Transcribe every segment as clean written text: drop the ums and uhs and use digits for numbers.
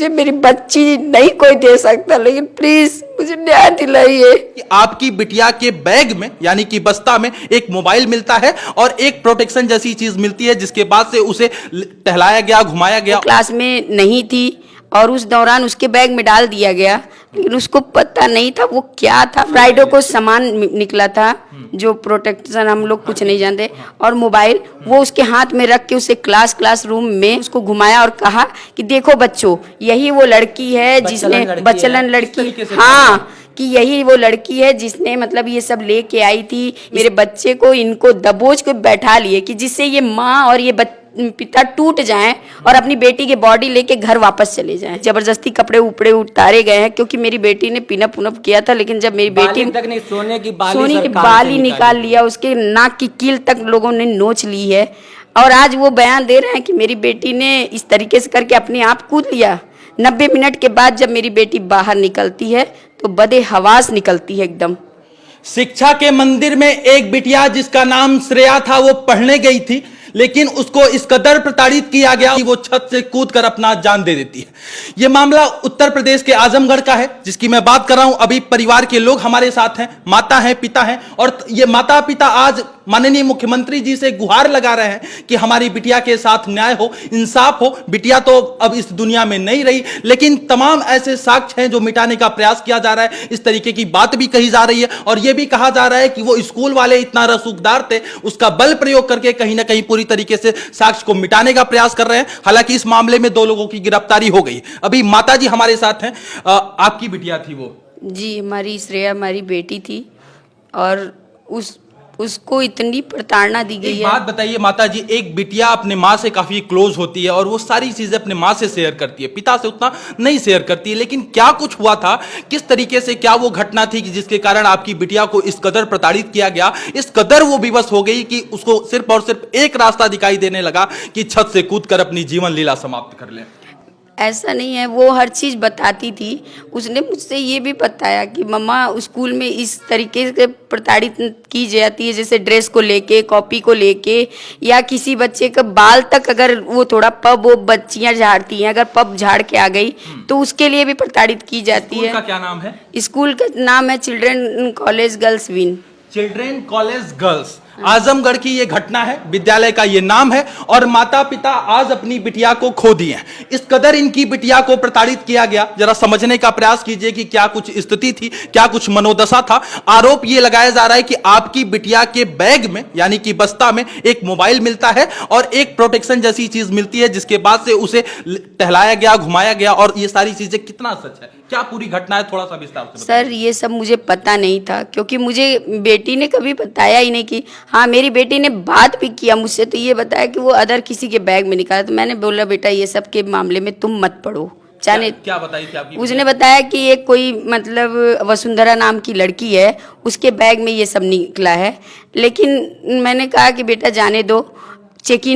मुझे मेरी बच्ची नहीं कोई दे सकता, लेकिन प्लीज मुझे न्याय दिलाइए। आपकी बिटिया के बैग में यानी कि बस्ता में एक मोबाइल मिलता है और एक प्रोटेक्शन जैसी चीज मिलती है, जिसके बाद से उसे टहलाया गया, घुमाया गया। क्लास में नहीं थी और उस दौरान उसके बैग में डाल दिया गया, लेकिन उसको पता नहीं था वो क्या था। फ्राइडे को सामान निकला था जो प्रोटेक्शन, हम लोग कुछ नहीं जानते, और मोबाइल वो उसके हाथ में रख के उसे क्लासरूम में उसको घुमाया और कहा कि देखो बच्चों, यही वो लड़की है जिसने बचलन लड़की, हाँ, कि यही वो लड़की है जिसने मतलब ये सब लेके आई थी मेरे बच्चे को, इनको दबोच के बैठा लिए कि जिससे ये माँ और ये पिता टूट जाएं और अपनी बेटी की बॉडी लेके घर वापस चले जाएं। जबरदस्ती कपड़े उपड़े उतारे गए हैं, क्योंकि मेरी बेटी ने पिनअप पुनअप किया था, लेकिन जब मेरी बेटी तक नहीं, सोने की बाली निकाल लिया, उसके नाक की कील तक लोगों ने नोच ली है। और आज वो बयान दे रहे हैं कि मेरी बेटी ने इस तरीके से करके अपने आप कूद लिया। 90 मिनट के बाद जब मेरी बेटी बाहर निकलती है तो बदे हवास निकलती है एकदम। शिक्षा के मंदिर में एक बिटिया जिसका नाम श्रेया था, वो पढ़ने गई थी, लेकिन उसको इस कदर प्रताड़ित किया गया कि वो छत से कूदकर अपना जान दे देती है। यह मामला उत्तर प्रदेश के आजमगढ़ का है, जिसकी मैं बात कर रहा हूं। अभी परिवार के लोग हमारे साथ हैं, माता हैं, पिता हैं, और ये माता पिता आज माननीय मुख्यमंत्री जी से गुहार लगा रहे हैं कि हमारी बिटिया के साथ न्याय हो, इंसाफ हो। बिटिया तो अब इस दुनिया में नहीं रही, लेकिन तमाम ऐसे साक्ष्य हैं जो मिटाने का प्रयास किया जा रहा है। इस तरीके की बात भी कही जा रही है और यह भी कहा जा रहा है कि वो स्कूल वाले इतना रसूखदार थे, उसका बल प्रयोग करके कहीं ना कहीं पूरी तरीके से साक्ष्य को मिटाने का प्रयास कर रहे हैं। हालांकि इस मामले में 2 लोगों की गिरफ्तारी हो गई। अभी माता जी हमारे साथ हैं। आपकी बिटिया थी वो? जी, हमारी श्रेया हमारी बेटी थी और उसको इतनी प्रताड़ना दी गई है। बात बताइए माता जी, एक बिटिया अपने माँ से काफी क्लोज होती है और वो सारी चीजें अपने माँ से शेयर करती है, पिता से उतना नहीं शेयर करती है, लेकिन क्या कुछ हुआ था, किस तरीके से, क्या वो घटना थी कि जिसके कारण आपकी बिटिया को इस कदर प्रताड़ित किया गया, इस कदर वो विवश हो गई कि उसको सिर्फ और सिर्फ एक रास्ता दिखाई देने लगा कि छत से कूदकर अपनी जीवन लीला समाप्त कर ले? ऐसा नहीं है, वो हर चीज़ बताती थी। उसने मुझसे ये भी बताया कि मम्मा स्कूल में इस तरीके से प्रताड़ित की जाती है, जैसे ड्रेस को लेके, कॉपी को लेके, या किसी बच्चे का बाल तक अगर वो थोड़ा पब वो बच्चियां झाड़ती हैं, अगर पब झाड़ के आ गई तो उसके लिए भी प्रताड़ित की जाती है। स्कूल का क्या नाम है? स्कूल का नाम है children college girls win. Children college girls, Azamgarh की ये घटना है, विद्यालय का ये नाम है, और माता पिता आज अपनी बिटिया को खो दिए हैं। इस कदर इनकी बिटिया को प्रताड़ित किया गया, जरा समझने का प्रयास कीजिए कि क्या कुछ स्थिति थी, क्या कुछ मनोदशा था। आरोप ये लगाया जा रहा है कि आपकी बिटिया के बैग में यानी कि बस्ता में एक मोबाइल मिलता है और एक प्रोटेक्शन जैसी चीज मिलती है, जिसके बाद से उसे टहलाया गया, घुमाया गया। और ये सारी चीजें कितना सच है, क्या पूरी घटना है, थोड़ा सा विस्तार से सर ये सब मुझे पता नहीं था, क्योंकि मुझे बेटी ने कभी बताया ही नहीं। कि हाँ, मेरी बेटी ने बात भी किया मुझसे, तो ये बताया कि वो अदर किसी के बैग में निकाला। तो मैंने बोला बेटा ये सब के मामले में तुम मत पढ़ो। क्या बताई थी आपकी? उसने बताया कि एक कोई मतलब वसुंधरा नाम की लड़की है, उसके बैग में ये सब निकला है। लेकिन मैंने कहा कि बेटा जाने दो,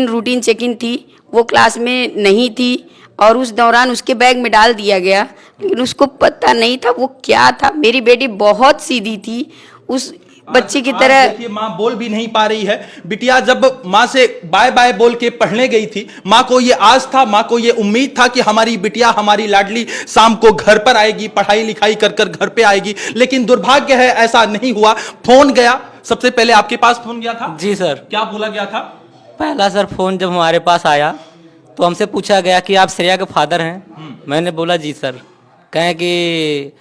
रूटीन चेक इन थी, वो क्लास में नहीं थी और उस दौरान उसके बैग में डाल दिया गया, लेकिन उसको पता नहीं था वो क्या था। मेरी बेटी बहुत सीधी थी, उस बच्चे की तरह। देखिए, माँ बोल भी नहीं पा रही है। बिटिया जब माँ से बाय बाय बोल के पढ़ने गई थी, माँ को ये आस था, माँ को ये उम्मीद था कि हमारी बिटिया, हमारी लाडली शाम को घर पर आएगी, पढ़ाई लिखाई कर कर घर पे आएगी। लेकिन दुर्भाग्य है ऐसा नहीं हुआ। फोन गया, सबसे पहले आपके पास फोन गया था? जी सर। क्या बोला गया था? पहला सर फोन जब हमारे पास आया तो हमसे पूछा गया कि आप श्रेया के फादर हैं? मैंने बोला जी सर। कहें कि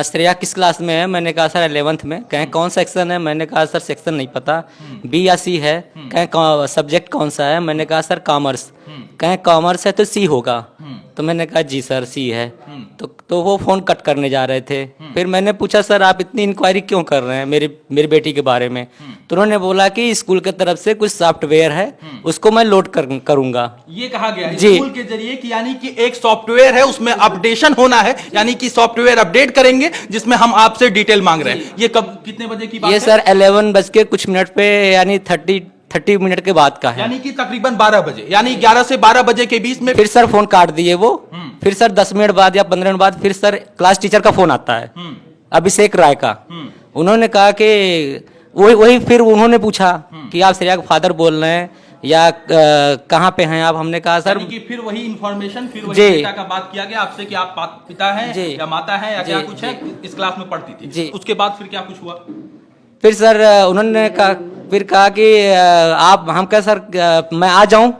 श्रेया किस क्लास में है? मैंने कहा सर 11th में। कहें कौन सेक्शन है? मैंने कहा सर सेक्शन नहीं पता, बी या सी है। कहें सब्जेक्ट कौन सा है? मैंने कहा सर कॉमर्स। कहें कॉमर्स है तो सी होगा। तो मैंने कहा जी सर सी है। तो वो फोन कट करने जा रहे थे। फिर मैंने पूछा सर आप इतनी इंक्वायरी क्यों कर रहे हैं मेरी बेटी के बारे में? तो उन्होंने बोला कि स्कूल की तरफ से कुछ सॉफ्टवेयर है, उसको मैं लोड करूंगा। ये कहा गया स्कूल के जरिए कि यानी कि एक सॉफ्टवेयर है, उसमें अपडेशन होना है, यानी कि सॉफ्टवेयर अपडेट करेंगे जिसमें हम आपसे डिटेल मांग रहे हैं। ये कब, कितने बजे की बात है? ये सर 11 बज के कुछ मिनट पे, यानी 30 मिनट के बाद का है, यानी कि तकरीबन 12 बजे, यानी 11 से 12 बजे के बीच में। फिर सर फोन काट दिए वो। फिर सर 10 मिनट बाद या 15 मिनट बाद फिर सर क्लास टीचर का फोन आता है, अभिषेक राय का। उन्होंने कहा कि वही फिर उन्होंने पूछा कि आप श्रेया के फादर बोल रहे हैं? या कहाँ पे हैं आप, हमने कहा सर यानी कि फिर वही इंफॉर्मेशन, फिर वही जी। डेटा का बात किया गया आपसे कि आप पिता हैं जी। या माता हैं या क्या जी, कुछ है, इस क्लास में पढ़ती थी। जी। उसके बाद फिर क्या कुछ हुआ? फिर सर उन्होंने कहा कि आप, हम कहा सर मैं आ जाऊं,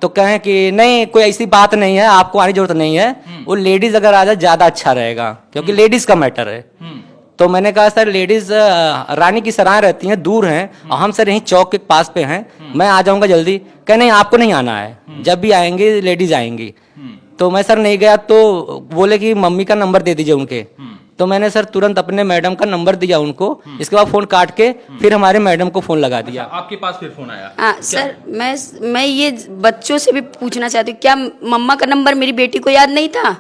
तो कहें कि नहीं कोई ऐसी बात नहीं है, आपको आने की जरूरत नहीं है, वो लेडीज अगर आ जाए ज्यादा अच्छा रहेगा क्योंकि लेडीज का मैटर है। तो मैंने कहा सर लेडीज रानी की सराय रहती हैं, दूर हैं, और हम सर यहीं चौक के पास पे हैं, मैं आ जाऊंगा जल्दी। कहे नहीं आपको नहीं आना है, जब भी आएंगे लेडीज आएंगी। तो मैं सर नहीं गया, तो बोले कि मम्मी का नंबर दे दीजिए उनके। तो मैंने सर तुरंत अपने मैडम का नंबर दिया उनको, इसके बाद फोन काट के फिर हमारे मैडम को फोन लगा दिया। आपके पास फिर फोन आया? हाँ सर, मैं ये बच्चों से भी पूछना चाहती हूँ, क्या मम्मा का नंबर मेरी बेटी को याद नहीं था?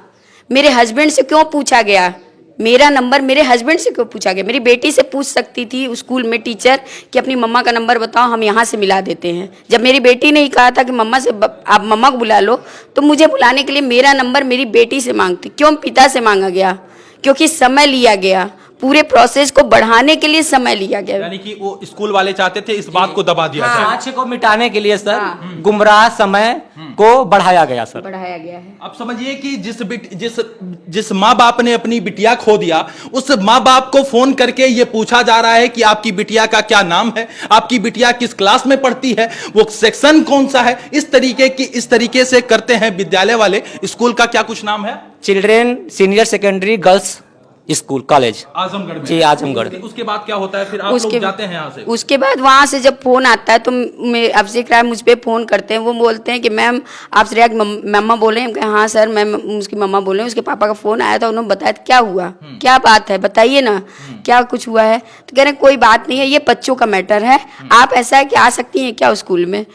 मेरे हस्बैंड से क्यों पूछा गया? मेरा नंबर मेरे हस्बैंड से क्यों पूछा गया? मेरी बेटी से पूछ सकती थी स्कूल में टीचर कि अपनी मम्मा का नंबर बताओ, हम यहाँ से मिला देते हैं। जब मेरी बेटी ने ही कहा था कि मम्मा से आप मम्मा को बुला लो, तो मुझे बुलाने के लिए मेरा नंबर मेरी बेटी से मांगती, क्यों पिता से मांगा गया? क्योंकि समय लिया गया, पूरे प्रोसेस को बढ़ाने के लिए समय लिया गया। यानी कि वो स्कूल वाले चाहते थे इस बात को दबा दिया जाए। साक्ष्य को मिटाने के लिए सर गुमराह समय को बढ़ाया गया सर, बढ़ाया गया है। आप समझिए कि जिस माँ बाप ने अपनी बिटिया खो दिया, उस माँ बाप को फोन करके ये पूछा जा रहा है कि आपकी बिटिया का क्या नाम है, आपकी बिटिया किस क्लास में पढ़ती है, वो सेक्शन कौन सा है। इस तरीके से करते हैं विद्यालय वाले। स्कूल का क्या कुछ नाम है? Children senior secondary girls school college Azamgarh में। जी आजमगढ़। उसके बाद क्या होता है फिर? आप लोग जाते हैं यहाँ से? उसके बाद वहाँ से जब फोन आता है तो अभिषेक राय मुझ पे फोन करते हैं। वो बोलते हैं कि मैम आप श्रेया की मम्मा बोले हैं? हाँ सर मैं उसकी मम्मा बोले हैं। उसके पापा का फोन आया था, उन्होंने बताया क्या हुआ, क्या बात है बताइए ना, क्या कुछ हुआ है? तो कह रहे कोई बात नहीं है, ये बच्चों का मैटर है, आप ऐसा है कि आ सकती हैं क्या स्कूल में?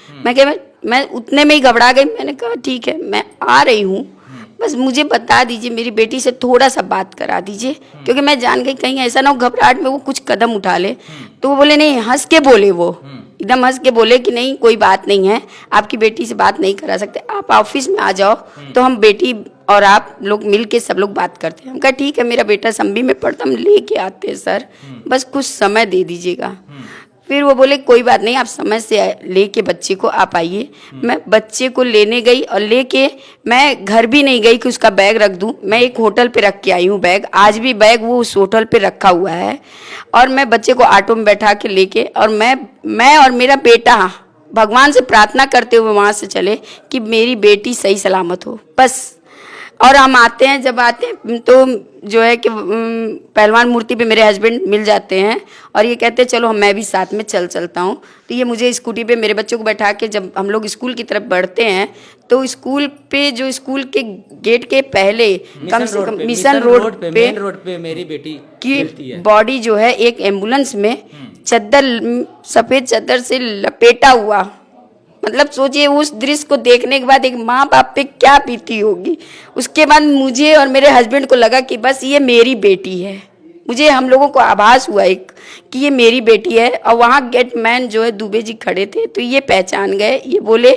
मैं उतने में ही घबरा गई। मैंने कहा ठीक है मैं आ रही हूँ, बस मुझे बता दीजिए, मेरी बेटी से थोड़ा सा बात करा दीजिए, क्योंकि मैं जान गई कहीं ऐसा ना हो घबराहट में वो कुछ कदम उठा ले। तो वो बोले नहीं, हंस के बोले, वो एकदम हंस के बोले कि नहीं कोई बात नहीं है, आपकी बेटी से बात नहीं करा सकते, आप ऑफिस में आ जाओ, तो हम बेटी और आप लोग मिल के सब लोग बात करते हैं। हम कहा ठीक है, मेरा बेटा संबी में पढ़ता, हम लेके आते हैं सर, बस कुछ समय दे दीजिएगा। फिर वो बोले कोई बात नहीं, आप समय से लेके बच्चे को आप आइए। मैं बच्चे को लेने गई और लेके मैं घर भी नहीं गई कि उसका बैग रख दूं, मैं एक होटल पे रख के आई हूँ बैग, आज भी बैग वो उस होटल पे रखा हुआ है। और मैं बच्चे को ऑटो में बैठा के लेके, और मैं और मेरा बेटा भगवान से प्रार्थना करते हुए वहाँ से चले कि मेरी बेटी सही सलामत हो बस। और हम आते हैं, जब आते हैं तो जो है कि पहलवान मूर्ति पे मेरे हस्बैंड मिल जाते हैं और ये कहते हैं चलो मैं भी साथ में चलता हूँ। तो ये मुझे स्कूटी पे मेरे बच्चों को बैठा के जब हम लोग स्कूल की तरफ बढ़ते हैं, तो स्कूल पे जो स्कूल के गेट के पहले कम से कम मिशन रोड पे मेन रोड पे मेरी बेटी की बॉडी जो है एक एम्बुलेंस में सफेद चादर से लपेटा हुआ। मतलब सोचिए उस दृश्य को देखने के बाद एक माँ बाप पे क्या बीती होगी। उसके बाद मुझे और मेरे हस्बैंड को लगा कि बस ये मेरी बेटी है, मुझे हम लोगों को आभास हुआ एक कि ये मेरी बेटी है। और वहाँ गेटमैन जो है दुबे जी खड़े थे, तो ये पहचान गए, ये बोले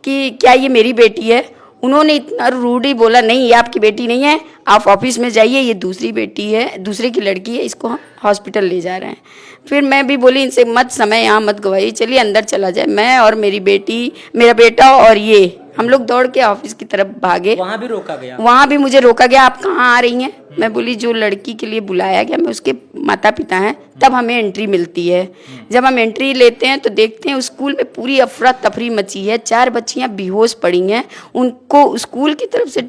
कि क्या ये मेरी बेटी है? उन्होंने इतना रूडी बोला नहीं ये आपकी बेटी नहीं है, आप ऑफिस में जाइए, ये दूसरी बेटी है, दूसरे की लड़की है, इसको हम हॉस्पिटल ले जा रहे हैं। फिर मैं भी बोली इनसे मत समय यहाँ मत गवाइए, चलिए अंदर चला जाए। मैं और मेरी बेटी, मेरा बेटा और ये हम लोग दौड़ के ऑफिस की तरफ भागे। वहाँ भी रोका गया, वहाँ भी मुझे रोका गया, आप कहाँ आ रही हैं? मैं बोली जो लड़की के लिए बुलाया गया, मैं उसके माता पिता हैं, तब हमें एंट्री मिलती है। जब हम एंट्री लेते हैं तो देखते हैं स्कूल में पूरी अफरा तफरी मची है, 4 बच्चियां बेहोश पड़ी हैं, उनको स्कूल की तरफ से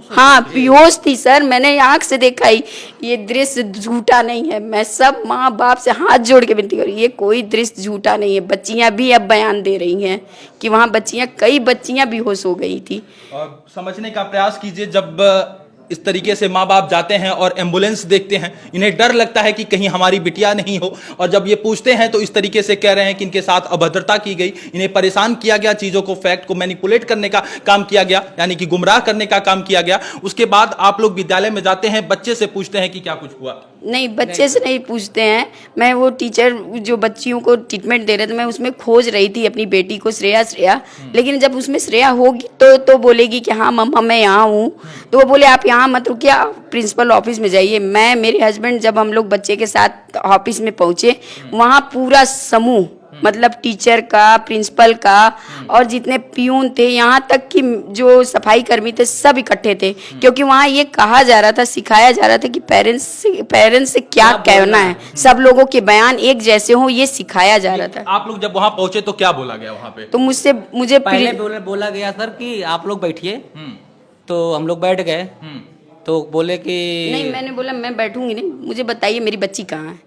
हाँ बेहोश थी सर, मैंने आँख से देखा ही, ये दृश्य झूठा नहीं है। मैं सब माँ बाप से हाथ जोड़ के विनती करूँ, ये कोई दृश्य झूठा नहीं है। बच्चियां भी अब बयान दे रही हैं कि वहाँ कई बच्चियां बेहोश हो गई थी। और समझने का प्रयास कीजिए, जब इस तरीके से माँ बाप जाते हैं और एम्बुलेंस देखते हैं, इन्हें डर लगता है कि कहीं हमारी बिटिया नहीं हो, और जब ये पूछते हैं तो इस तरीके से कह रहे हैं कि इनके साथ अभद्रता की गई, इन्हें परेशान किया गया, चीज़ों को फैक्ट को मैनिपुलेट करने का काम किया गया, यानी कि गुमराह करने का काम किया गया। उसके बाद आप लोग विद्यालय में जाते हैं, बच्चे से पूछते हैं कि क्या कुछ हुआ? नहीं, बच्चे से नहीं पूछते हैं। मैं वो टीचर जो बच्चियों को ट्रीटमेंट दे रहे थे, मैं उसमें खोज रही थी अपनी बेटी को, श्रेया। लेकिन जब उसमें श्रेया होगी तो बोलेगी कि हाँ मम्मा मैं यहाँ हूँ, तो वो बोले आप यहाँ मत रुकिए, आप प्रिंसिपल ऑफिस में जाइए। मैं मेरे हस्बैंड जब हम लोग बच्चे के साथ ऑफिस में पहुँचे, वहाँ पूरा समूह मतलब टीचर का, प्रिंसिपल का और जितने प्यून थे, यहाँ तक कि जो सफाई कर्मी थे, सब इकट्ठे थे। क्योंकि वहाँ ये कहा जा रहा था, सिखाया जा रहा था कि पेरेंट्स से क्या कहना है, सब लोगों के बयान एक जैसे हों, ये सिखाया जा रहा था। आप लोग जब वहां पहुंचे तो क्या बोला गया वहां पे? तो मुझे पहले बोला गया सर कि आप लोग बैठिए, तो हम लोग बैठ गए। तो बोले कि नहीं, मैंने बोला मैं बैठूंगी नहीं, मुझे बताइए मेरी बच्ची कहाँ है।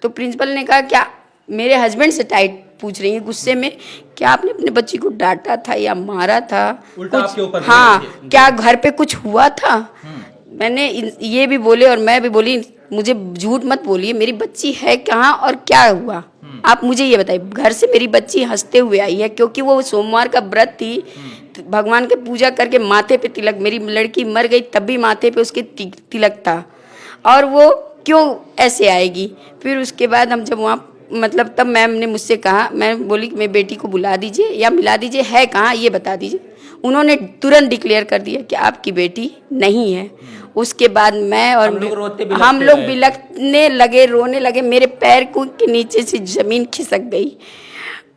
तो प्रिंसिपल ने कहा क्या मेरे हस्बैंड से टाइट पूछ रही है गुस्से में, क्या आपने अपने बच्ची को डांटा था या मारा था, उल्टा आपके ऊपर बोल हाँ रही है। क्या घर पे कुछ हुआ था। मैंने ये भी बोले और मैं भी बोली, मुझे झूठ मत बोलिए, मेरी बच्ची है कहाँ और क्या हुआ, आप मुझे ये बताइए। घर से मेरी बच्ची हंसते हुए आई है, क्योंकि वो सोमवार का व्रत थी, भगवान के पूजा करके माथे पे तिलक, मेरी लड़की मर गई तब भी माथे पे उसके तिलक था, और वो क्यों ऐसे आएगी। फिर उसके बाद हम जब वहाँ मतलब तब मैम ने मुझसे कहा, मैं बोली कि मेरी बेटी को बुला दीजिए या मिला दीजिए, है कहाँ ये बता दीजिए। उन्होंने तुरंत डिक्लेयर कर दिया कि आपकी बेटी नहीं है। उसके बाद मैं और हम लोग बिलखने लगे, रोने लगे, मेरे पैर के नीचे से जमीन खिसक गई।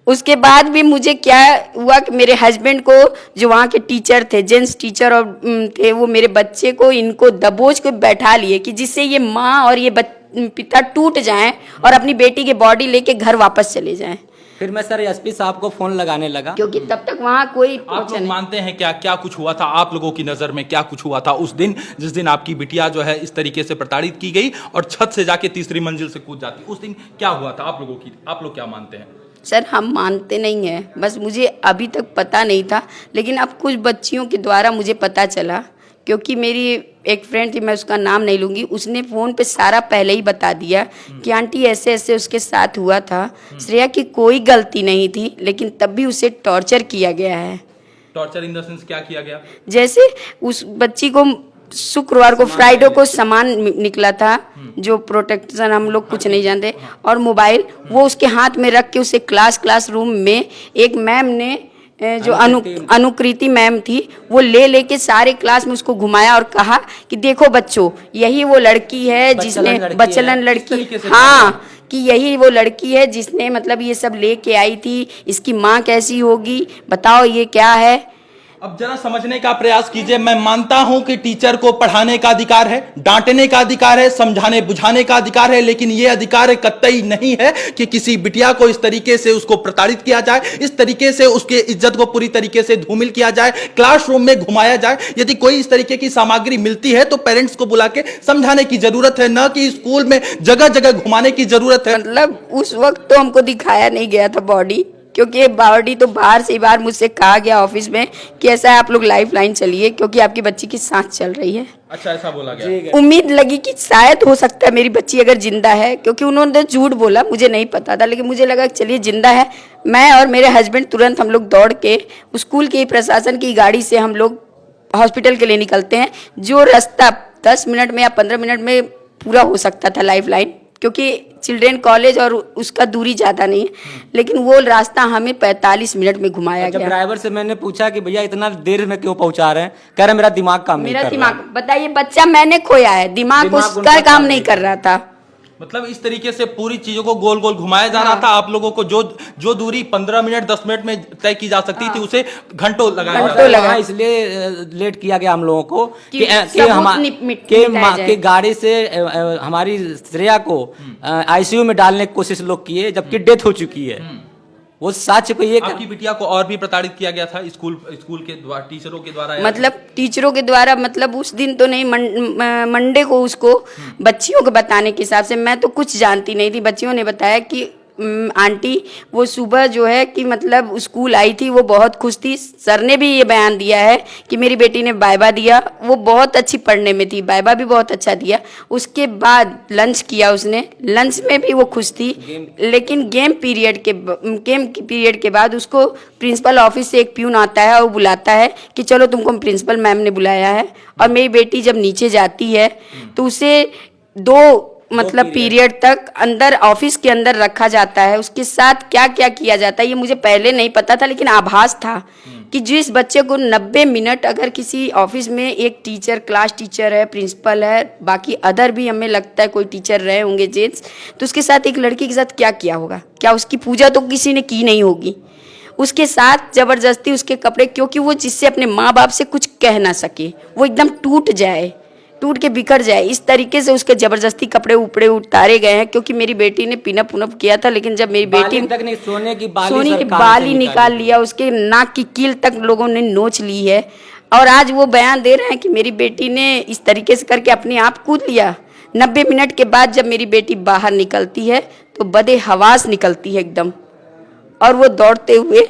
उसके बाद भी मुझे क्या हुआ कि मेरे हस्बैंड को, जो वहाँ के टीचर थे, जेंट्स टीचर और थे, वो मेरे बच्चे को इनको दबोच के बैठा लिए कि जिससे ये माँ और ये पिता टूट जाएं और अपनी बेटी की बॉडी लेके घर वापस चले जाएं। फिर मैं सर एसपी साहब को फोन लगाने लगा, क्योंकि तब तक वहाँ कोई आप लोग मानते हैं क्या क्या कुछ हुआ था? आप लोगों की नजर में क्या कुछ हुआ था उस दिन, जिस दिन आपकी बिटिया जो है इस तरीके से प्रताड़ित की गई और छत से जाके तीसरी मंजिल से कूद जाती, उस दिन क्या हुआ था आप लोगों की? आप लोग क्या मानते हैं? सर हम मानते नहीं हैं, बस मुझे अभी तक पता नहीं था, लेकिन अब कुछ बच्चियों के द्वारा मुझे पता चला। क्योंकि मेरी एक फ्रेंड थी, मैं उसका नाम नहीं लूँगी, उसने फ़ोन पे सारा पहले ही बता दिया कि आंटी ऐसे ऐसे उसके साथ हुआ था। श्रेया की कोई गलती नहीं थी, लेकिन तब भी उसे टॉर्चर किया गया है। टॉर्चर इन द सेंस क्या किया गया? जैसे उस बच्ची को शुक्रवार को, फ्राइडे को सामान निकला था, जो प्रोटेक्शन हम लोग कुछ नहीं जानते, और मोबाइल वो उसके हाथ में रख के उसे क्लास रूम में एक मैम ने, जो अनुकृति मैम थी, वो लेके सारे क्लास में उसको घुमाया और कहा कि देखो बच्चों, यही वो लड़की है जिसने बचलन लड़की, हाँ, कि यही वो लड़की है जिसने मतलब ये सब लेके आई थी, इसकी माँ कैसी होगी बताओ, ये क्या है। अब जरा समझने का प्रयास कीजिए। मैं मानता हूं कि टीचर को पढ़ाने का अधिकार है, डांटने का अधिकार है, समझाने बुझाने का अधिकार है, लेकिन यह अधिकार कतई नहीं है कि किसी बिटिया को इस तरीके से उसको प्रताड़ित किया जाए, इस तरीके से उसके इज्जत को पूरी तरीके से धूमिल किया जाए, क्लासरूम में घुमाया जाए। यदि कोई इस तरीके की सामग्री मिलती है तो पेरेंट्स को बुला के समझाने की जरूरत है, न कि स्कूल में जगह जगह घुमाने की जरूरत है। मतलब उस वक्त तो हमको दिखाया नहीं गया था बॉडी, क्योंकि बॉडी तो बाहर से ही बाहर मुझसे कहा गया ऑफिस में कि ऐसा है आप लोग लाइफ लाइन चलिए, क्योंकि आपकी बच्ची की सांस चल रही है। अच्छा, ऐसा बोला गया। उम्मीद लगी कि शायद हो सकता है मेरी बच्ची अगर जिंदा है, क्योंकि उन्होंने झूठ बोला, मुझे नहीं पता था, लेकिन मुझे लगा चलिए जिंदा है। मैं और मेरे हस्बैंड तुरंत हम लोग दौड़ के स्कूल की प्रशासन की गाड़ी से हम लोग हॉस्पिटल के लिए निकलते हैं, जो रास्ता 10 मिनट में या 15 मिनट में पूरा हो सकता था लाइफ लाइन, क्योंकि चिल्ड्रेन कॉलेज और उसका दूरी ज़्यादा नहीं है, लेकिन वो रास्ता हमें 45 मिनट में घुमाया गया। ड्राइवर से मैंने पूछा कि भैया इतना देर में क्यों पहुंचा रहे हैं, कह रहे मेरा दिमाग काम नहीं कर रहा। मेरा दिमाग, बताइए, बच्चा मैंने खोया है, दिमाग उसका काम नहीं कर रहा था। मतलब इस तरीके से पूरी चीजों को गोल गोल घुमाया जा रहा था। आप लोगों को जो दूरी 15 मिनट 10 मिनट में तय की जा सकती थी, उसे घंटों लगाया, इसलिए लेट किया गया हम लोगों को कि गाड़ी से हमारी श्रेया को आईसीयू में डालने की कोशिश लोग किए, जबकि डेथ हो चुकी है। वो सच को ये आपकी बिटिया को और भी प्रताड़ित किया गया था स्कूल के द्वारा, टीचरों के द्वारा? मतलब टीचरों के द्वारा, मतलब उस दिन तो नहीं, मंडे को उसको बच्चियों को बताने के हिसाब से, मैं तो कुछ जानती नहीं थी, बच्चियों ने बताया कि आंटी वो सुबह जो है कि मतलब स्कूल आई थी, वो बहुत खुश थी। सर ने भी ये बयान दिया है कि मेरी बेटी ने वाइवा दिया, वो बहुत अच्छी पढ़ने में थी, वाइवा भी बहुत अच्छा दिया। उसके बाद लंच किया उसने, लंच में भी वो खुश थी, लेकिन गेम पीरियड के बाद उसको प्रिंसिपल ऑफिस से एक प्यून आता है और वो बुलाता है कि चलो तुमको प्रिंसिपल मैम ने बुलाया है। और मेरी बेटी जब नीचे जाती है तो उसे दो पीरियड तक अंदर ऑफिस के अंदर रखा जाता है। उसके साथ क्या क्या किया जाता है ये मुझे पहले नहीं पता था, लेकिन आभास था कि जिस बच्चे को 90 मिनट अगर किसी ऑफिस में एक टीचर, क्लास टीचर है, प्रिंसिपल है, बाकी अदर भी हमें लगता है कोई टीचर रहे होंगे जेंट्स, तो उसके साथ एक लड़की के साथ क्या किया होगा? क्या उसकी पूजा तो किसी ने की नहीं होगी? उसके साथ जबरदस्ती उसके कपड़े, क्योंकि वो जिससे अपने माँ बाप से कुछ कह ना सके, वो एकदम टूट के बिखर जाए, इस तरीके से उसके जबरदस्ती कपड़े उपड़े उतारे गए हैं। क्योंकि मेरी बेटी ने पिनअप पुनअप किया था, लेकिन जब मेरी बेटी तक नहीं, सोने की बाली सोने की सरकार बाली से निकाल लिया, उसके नाक की कील तक लोगों ने नोच ली है। और आज वो बयान दे रहे हैं कि मेरी बेटी ने इस तरीके से करके अपने आप कूद लिया। 90 मिनट के बाद जब मेरी बेटी बाहर निकलती है तो बदे हवास निकलती है एकदम, और वो दौड़ते हुए,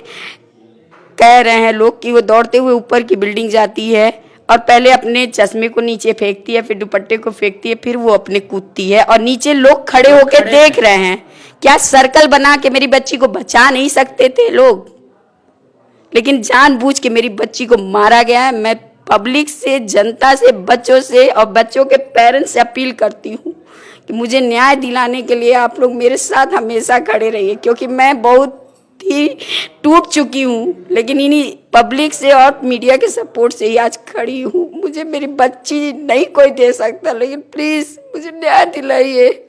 कह रहे हैं लोग कि वो दौड़ते हुए ऊपर की बिल्डिंग जाती है और पहले अपने चश्मे को नीचे फेंकती है, फिर दुपट्टे को फेंकती है, फिर वो अपने कूदती है, और नीचे लोग खड़े होकर देख रहे हैं। क्या सर्कल बना के मेरी बच्ची को बचा नहीं सकते थे लोग? लेकिन जानबूझ के मेरी बच्ची को मारा गया है। मैं पब्लिक से, जनता से, बच्चों से और बच्चों के पेरेंट्स से अपील करती हूँ कि मुझे न्याय दिलाने के लिए आप लोग मेरे साथ हमेशा खड़े रहिए, क्योंकि मैं बहुत ही टूट चुकी हूँ, लेकिन इन्हीं पब्लिक से और मीडिया के सपोर्ट से ही आज खड़ी हूँ। मुझे मेरी बच्ची नहीं कोई दे सकता, लेकिन प्लीज मुझे न्याय दिलाइए।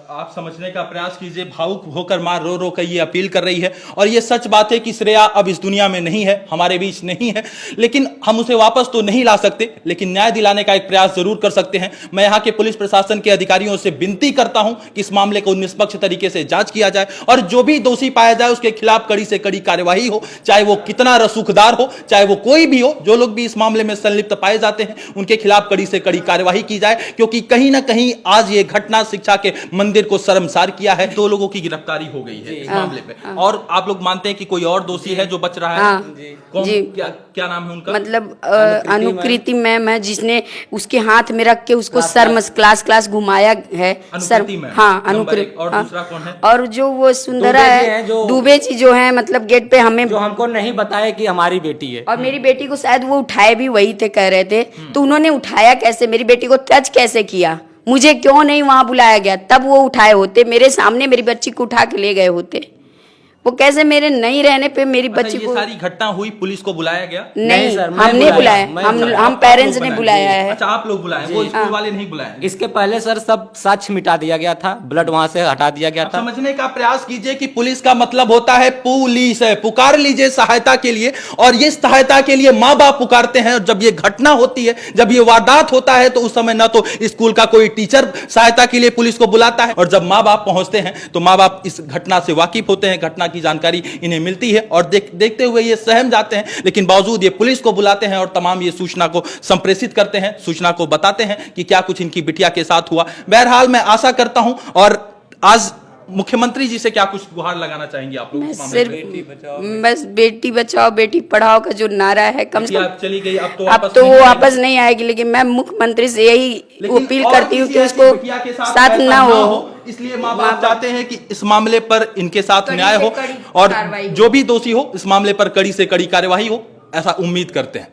आप समझने का प्रयास कीजिए, भावुक होकर मां रो रो कर ये अपील कर रही है। और ये सच बात है कि श्रेया अब इस दुनिया में नहीं है, हमारे बीच नहीं है, लेकिन हम उसे वापस तो नहीं ला सकते, लेकिन न्याय दिलाने का एक प्रयास जरूर कर सकते हैं। मैं यहाँ के पुलिस प्रशासन के अधिकारियों से विनती करता हूं कि इस मामले को निष्पक्ष तरीके से जांच किया जाए और जो भी दोषी पाया जाए उसके खिलाफ कड़ी से कड़ी कार्यवाही हो, चाहे वो कितना रसूखदार हो, चाहे वो कोई भी हो। जो लोग भी इस मामले में संलिप्त पाए जाते हैं उनके खिलाफ कड़ी से कड़ी कार्यवाही की जाए, क्योंकि कहीं ना कहीं आज ये घटना शिक्षा के मंदिर को शर्मसार किया है। 2 लोगों की गिरफ्तारी हो गई है इस मामले पे, और आप लोग मानते हैं कि कोई और दोषी है जो बच रहा है? कौन? क्या नाम है उनका? मतलब अनुकृति मैम है, जिसने उसके हाथ में रख के उसको क्लास घुमाया है। हाँ, अनुकृति। और दूसरा कौन है? और जो वो सुंदरा है, दुबे जी जो है, मतलब गेट पे हमें, जो हमको नहीं बताया कि हमारी बेटी है। और मेरी बेटी को शायद वो उठाए भी वही थे, कह रहे थे। तो उन्होंने उठाया कैसे? मेरी बेटी को टच कैसे किया? मुझे क्यों नहीं वहां बुलाया गया? तब वो उठाए होते, मेरे सामने मेरी बच्ची को उठा के ले गए होते। वो कैसे मेरे नहीं रहने पे मेरी बच्ची को? ये सारी घटना हुई, पुलिस को बुलाया गया? नहीं सर, हमने बुलाया, हम पेरेंट्स ने बुलाया है। अच्छा, आप लोग बुलाए, वो स्कूल वाले नहीं बुलाए? इसके पहले सर सब साक्ष्य मिटा दिया गया था, ब्लड वहां से हटा दिया गया था। समझने का प्रयास कीजिए कि पुलिस का मतलब होता है पुलिस है, पुकार लीजिए सहायता के लिए, और ये सहायता के लिए माँ बाप पुकारते हैं। और जब ये घटना होती है, जब ये वारदात होता है, तो उस समय ना तो स्कूल का कोई टीचर सहायता के लिए पुलिस को बुलाता है, और जब माँ बाप पहुंचते हैं तो माँ बाप इस घटना से वाकिफ होते हैं, घटना की जानकारी इन्हें मिलती है, और देखते हुए ये सहम जाते हैं, लेकिन बावजूद ये पुलिस को बुलाते हैं और तमाम ये सूचना को संप्रेषित करते हैं, सूचना को बताते हैं कि क्या कुछ इनकी बिटिया के साथ हुआ। बहरहाल मैं आशा करता हूं, और आज मुख्यमंत्री जी से क्या कुछ गुहार लगाना चाहेंगे आप लोग? बस बेटी बचाओ बेटी पढ़ाओ का जो नारा है, कम से कम चली गई, अब तो वो वापस नहीं आएगी, लेकिन मैं मुख्यमंत्री से यही अपील करती हूँ कि उसको साथ ना हो। इसलिए माँ बाप चाहते हैं कि इस मामले पर इनके साथ न्याय हो, और जो भी दोषी हो इस मामले पर कड़ी से कड़ी कार्यवाही हो, ऐसा उम्मीद करते हैं।